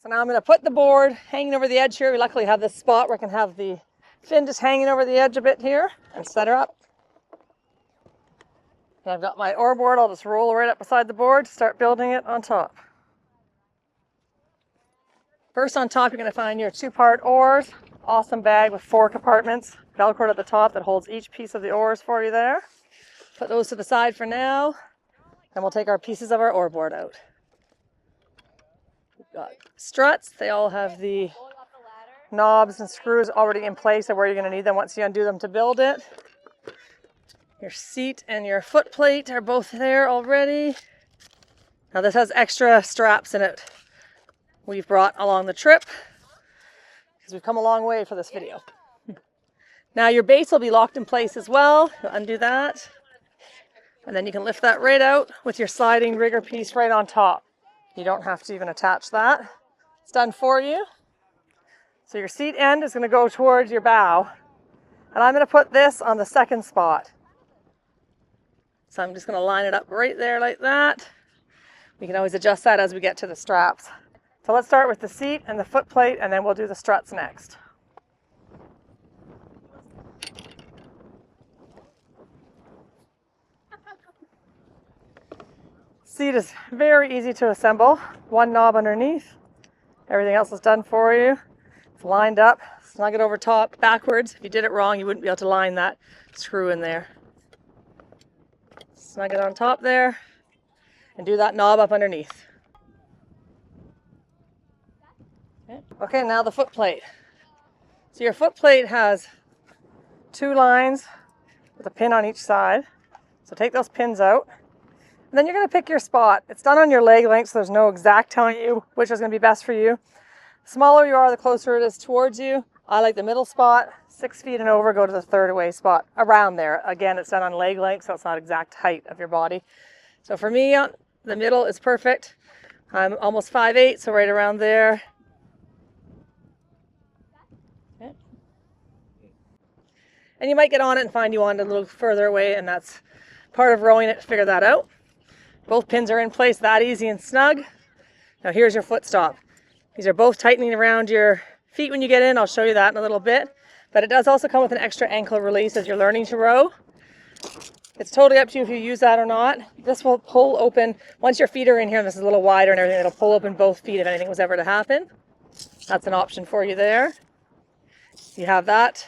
So now I'm going to put the board hanging over the edge here. We luckily have this spot where I can have the fin just hanging over the edge a bit here and set her up. And I've got my oar board. I'll just roll right up beside the board to start building it on top. First on top, you're going to find your 2-part oars. Awesome bag with 4 compartments. Velcro at the top that holds each piece of the oars for you there. Put those to the side for now. And we'll take our pieces of our oar board out. We've got struts. They all have the knobs and screws already in place of where you're going to need them once you undo them to build it. Your seat and your foot plate are both there already. Now this has extra straps in it we've brought along the trip because we've come a long way for this video. Now your base will be locked in place as well. You'll undo that. And then you can lift that right out with your sliding rigger piece right on top. You don't have to even attach that. It's done for you. So your seat end is going to go towards your bow. And I'm going to put this on the second spot. So I'm just going to line it up right there like that. We can always adjust that as we get to the straps. So let's start with the seat and the foot plate, and then we'll do the struts next. Seat is very easy to assemble. 1 knob underneath. Everything else is done for you. It's lined up. Snug it over top backwards. If you did it wrong, you wouldn't be able to line that screw in there. Snug it on top there and do that knob up underneath. Okay, now the foot plate. So your foot plate has 2 lines with a pin on each side. So take those pins out. And then you're going to pick your spot. It's done on your leg length, so there's no exact telling you which is going to be best for you. The smaller you are, the closer it is towards you. I like the middle spot. 6 feet and over, go to the 3rd away spot. Around there. Again, it's done on leg length, so it's not exact height of your body. So for me, the middle is perfect. I'm almost 5'8", so right around there. Okay. And you might get on it and find you want it a little further away, and that's part of rowing it to figure that out. Both pins are in place, that easy and snug. Now here's your foot stop. These are both tightening around your feet when you get in. I'll show you that in a little bit. But it does also come with an extra ankle release as you're learning to row. It's totally up to you if you use that or not. This will pull open, once your feet are in here, and this is a little wider and everything, it'll pull open both feet if anything was ever to happen. That's an option for you there. You have that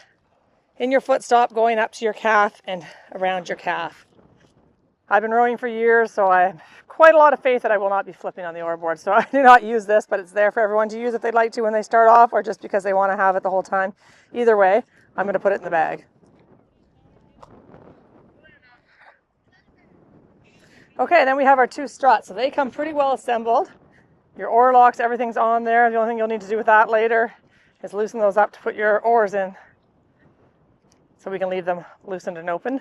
in your foot stop going up to your calf and around your calf. I've been rowing for years, so I have quite a lot of faith that I will not be flipping on the oar board. So I do not use this, but it's there for everyone to use if they'd like to when they start off, or just because they want to have it the whole time. Either way, I'm going to put it in the bag. Okay, then we have our 2 struts. So they come pretty well assembled. Your oar locks, everything's on there. The only thing you'll need to do with that later is loosen those up to put your oars in, so we can leave them loosened and open.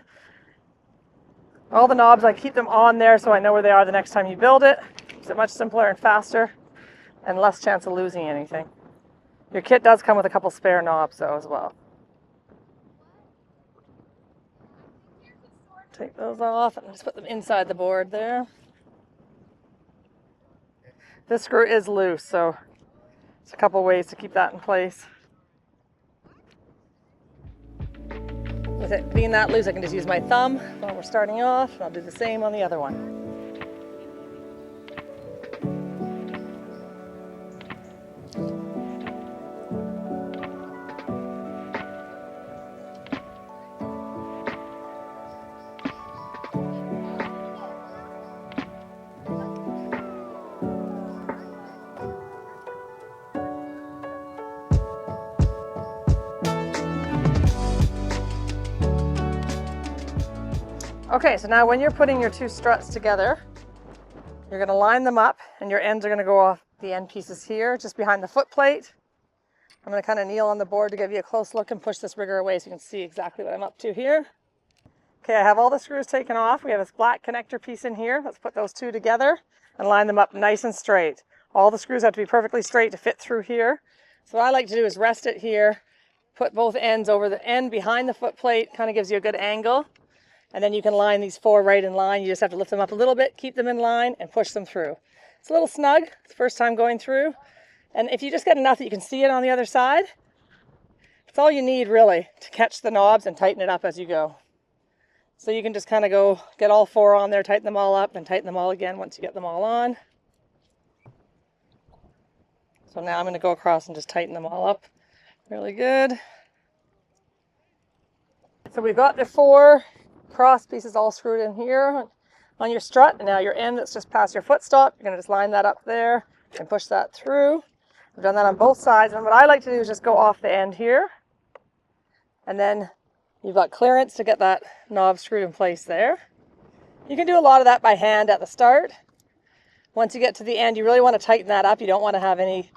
All the knobs, I keep them on there so I know where they are the next time you build it. Makes it much simpler and faster and less chance of losing anything. Your kit does come with a couple spare knobs though as well. Take those off and just put them inside the board there. This screw is loose, so there's a couple ways to keep that in place. With it being that loose, I can just use my thumb while we're starting off, and I'll do the same on the other one. Okay, so now when you're putting your 2 struts together, you're going to line them up and your ends are going to go off the end pieces here, just behind the foot plate. I'm going to kind of kneel on the board to give you a close look and push this rigger away so you can see exactly what I'm up to here. Okay, I have all the screws taken off. We have this black connector piece in here. Let's put those 2 together and line them up nice and straight. All the screws have to be perfectly straight to fit through here. So what I like to do is rest it here, put both ends over the end behind the foot plate, kind of gives you a good angle. And then you can line these 4 right in line. You just have to lift them up a little bit, keep them in line, and push them through. It's a little snug. It's the first time going through. And if you just get enough that you can see it on the other side, it's all you need really to catch the knobs and tighten it up as you go. So you can just kind of go get all 4 on there, tighten them all up, and tighten them all again once you get them all on. So now I'm going to go across and just tighten them all up really good. So we've got the 4 cross pieces all screwed in here on your strut, and now your end that's just past your foot stop, you're going to just line that up there and push that through. I've done that on both sides, and what I like to do is just go off the end here, and then you've got clearance to get that knob screwed in place there. You can do a lot of that by hand at the start. Once you get to the end, you really want to tighten that up. You don't want to have any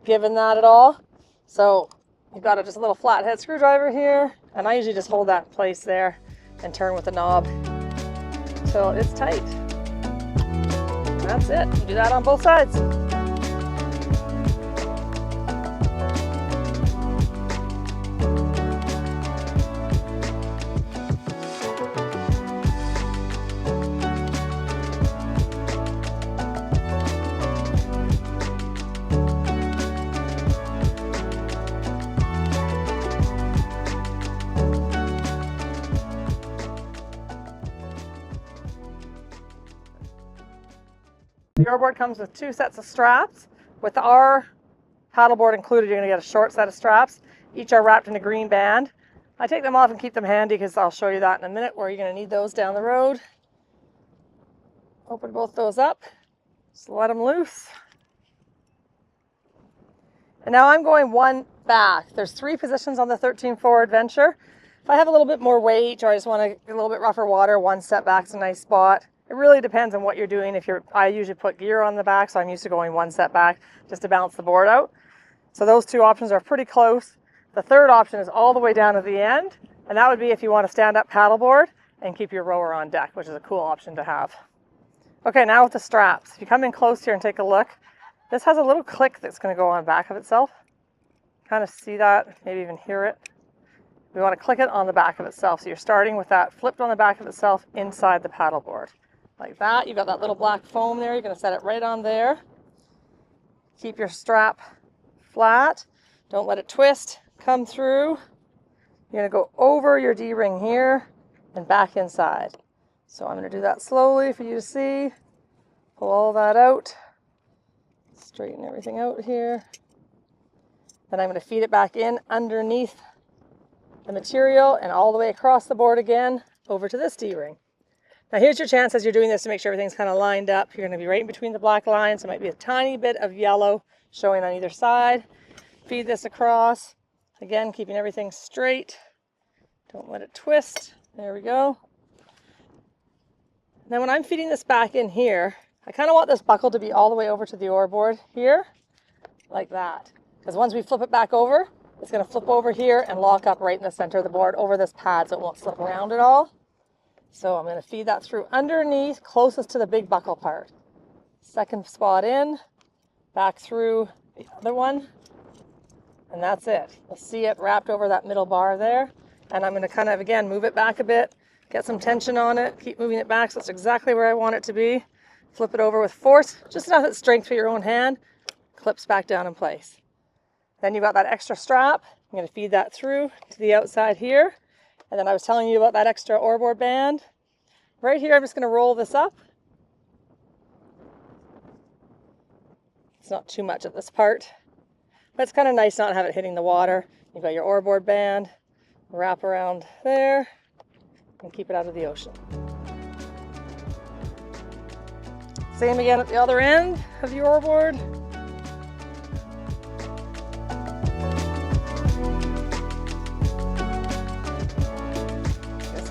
give in that at all. So you've got just a little flathead screwdriver here, and I usually just hold that in place there and turn with the knob until it's tight. And that's it. You do that on both sides. The Oar Board comes with 2 sets of straps. With our paddleboard included, you're going to get a short set of straps. Each are wrapped in a green band. I take them off and keep them handy because I'll show you that in a minute where you're going to need those down the road. Open both those up. Just let them loose. And now I'm going 1 back. There's 3 positions on the 13-4 Adventure. If I have a little bit more weight or I just want to get a little bit rougher water, 1 step back's a nice spot. It really depends on what you're doing. I usually put gear on the back, so I'm used to going 1 step back just to balance the board out. So those 2 options are pretty close. The 3rd option is all the way down to the end, and that would be if you want to stand up paddleboard and keep your rower on deck, which is a cool option to have. Okay, now with the straps. If you come in close here and take a look, this has a little click that's going to go on the back of itself. Kind of see that, maybe even hear it. We want to click it on the back of itself. So you're starting with that flipped on the back of itself inside the paddleboard. Like that. You've got that little black foam there. You're going to set it right on there. Keep your strap flat. Don't let it twist. Come through. You're going to go over your D-ring here and back inside. So I'm going to do that slowly for you to see. Pull all that out. Straighten everything out here. Then I'm going to feed it back in underneath the material and all the way across the board again over to this D-ring. Now here's your chance as you're doing this to make sure everything's kind of lined up. You're going to be right in between the black lines. There might be a tiny bit of yellow showing on either side. Feed this across. Again, keeping everything straight. Don't let it twist. There we go. Now when I'm feeding this back in here, I kind of want this buckle to be all the way over to the oar board here, like that. Because once we flip it back over, it's going to flip over here and lock up right in the center of the board over this pad so it won't slip around at all. So I'm going to feed that through underneath, closest to the big buckle part. 2nd spot in, back through the other one, and that's it. You'll see it wrapped over that middle bar there. And I'm going to kind of, again, move it back a bit, get some tension on it, keep moving it back so it's exactly where I want it to be. Flip it over with force, just enough that's strength for your own hand, clips back down in place. Then you've got that extra strap. I'm going to feed that through to the outside here. And then I was telling you about that extra oar board band. Right here, I'm just going to roll this up. It's not too much at this part, but it's kind of nice not to have it hitting the water. You've got your oar board band, wrap around there, and keep it out of the ocean. Same again at the other end of the oar board.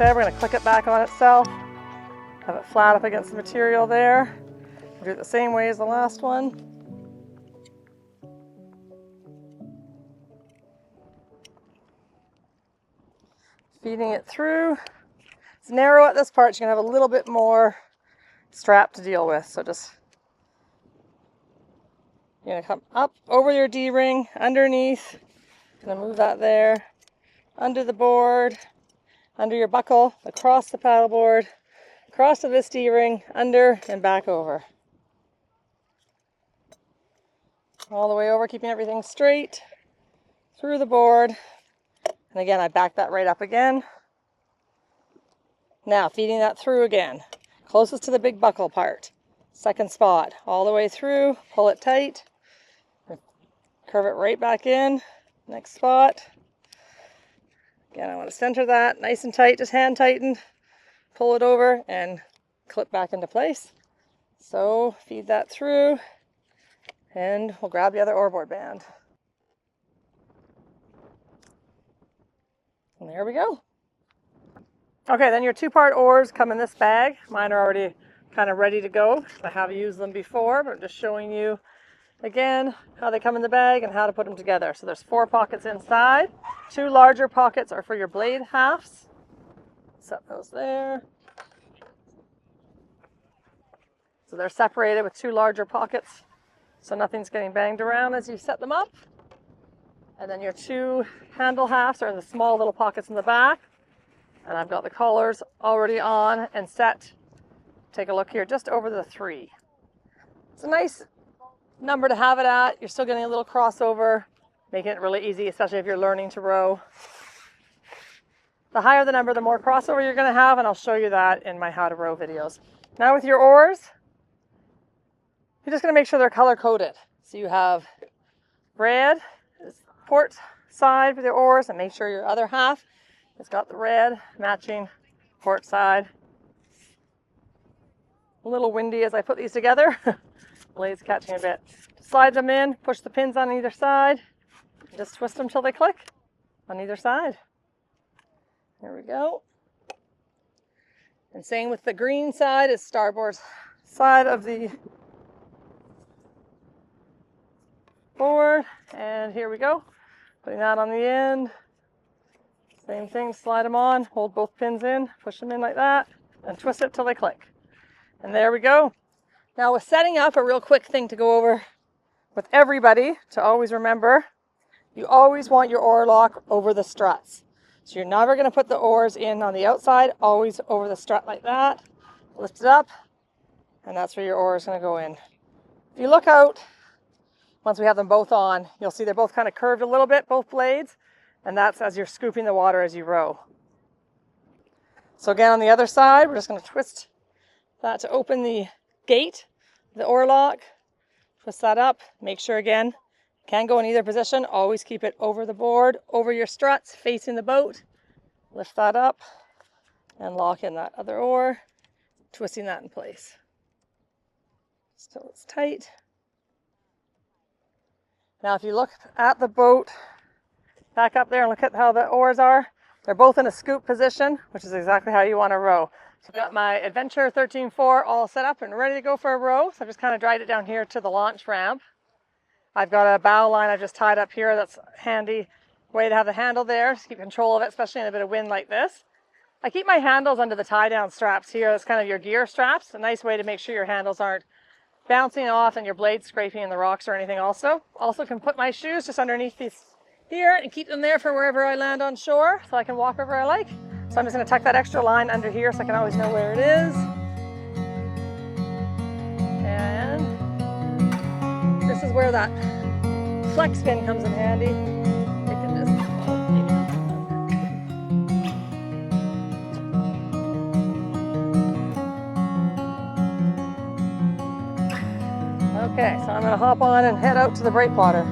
We're going to click it back on itself, have it flat up against the material there. We'll do it the same way as the last one. Feeding it through. It's narrow at this part, so you're going to have a little bit more strap to deal with. So just, you're going to come up over your D-ring, underneath. Going to move that there, under the board, under your buckle, across the paddleboard, across to this D-ring, under and back over. all the way over, keeping everything straight through the board. And again, I back that right up again. Now feeding that through again, closest to the big buckle part. Second spot, all the way through, pull it tight, curve it right back in, next spot. Again, I want to center that nice and tight, just hand tighten, pull it over and clip back into place. So feed that through and we'll grab the other oar board band. And there we go. Okay, then your 2-part oars come in this bag. Mine are already kind of ready to go. I have used them before, but I'm just showing you again how they come in the bag and how to put them together. So there's 4 pockets inside. 2 larger pockets are for your blade halves. Set those there. So they're separated with 2 larger pockets, so nothing's getting banged around as you set them up. And then your 2 handle halves are in the small little pockets in the back. And I've got the collars already on and set. Take a look here, just over the 3. It's a nice number to have it at. You're still getting a little crossover, making it really easy, especially if you're learning to row. The higher the number, the more crossover you're going to have, and I'll show you that in my how to row videos. Now with your oars, you're just going to make sure they're color coded. So you have red, port side with your oars, and make sure your other half has got the red matching port side. A little windy as I put these together. Blade's catching a bit. Slide them in, push the pins on either side, just twist them till they click on either side. There we go. And same with the green side is starboard side of the board. And here we go. Putting that on the end. Same thing, slide them on, hold both pins in, push them in like that, and twist it till they click. And there we go. Now with setting up, a real quick thing to go over with everybody to always remember, you always want your oar lock over the struts. So you're never going to put the oars in on the outside, always over the strut like that. Lift it up, and that's where your oar is going to go in. If you look out, once we have them both on, you'll see they're both kind of curved a little bit, both blades, and that's as you're scooping the water as you row. So again, on the other side, we're just going to twist that to open the gate, the oar lock. Twist that up. Make sure again, can go in either position. Always keep it over the board, over your struts, facing the boat. Lift that up and lock in that other oar, twisting that in place. Still it's tight. Now if you look at the boat, back up there and look at how the oars are. They're both in a scoop position, which is exactly how you want to row. So I've got my Adventure 13.4 all set up and ready to go for a row. So I've just kind of dragged it down here to the launch ramp. I've got a bow line I've just tied up here. That's a handy way to have the handle there to keep control of it, especially in a bit of wind like this. I keep my handles under the tie-down straps here. That's kind of your gear straps. A nice way to make sure your handles aren't bouncing off and your blade scraping in the rocks or anything also. Also can put my shoes just underneath these here and keep them there for wherever I land on shore so I can walk wherever I like. So I'm just going to tuck that extra line under here so I can always know where it is. And this is where that flex pin comes in handy. You can just okay, so I'm going to hop on and head out to the breakwater.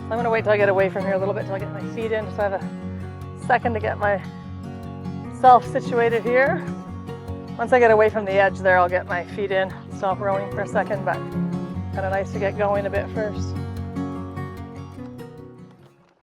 I'm going to wait till I get away from here a little bit till I get my feet in, so I have a second to get myself situated here. Once I get away from the edge there, I'll get my feet in, stop rowing for a second, but kind of nice to get going a bit first.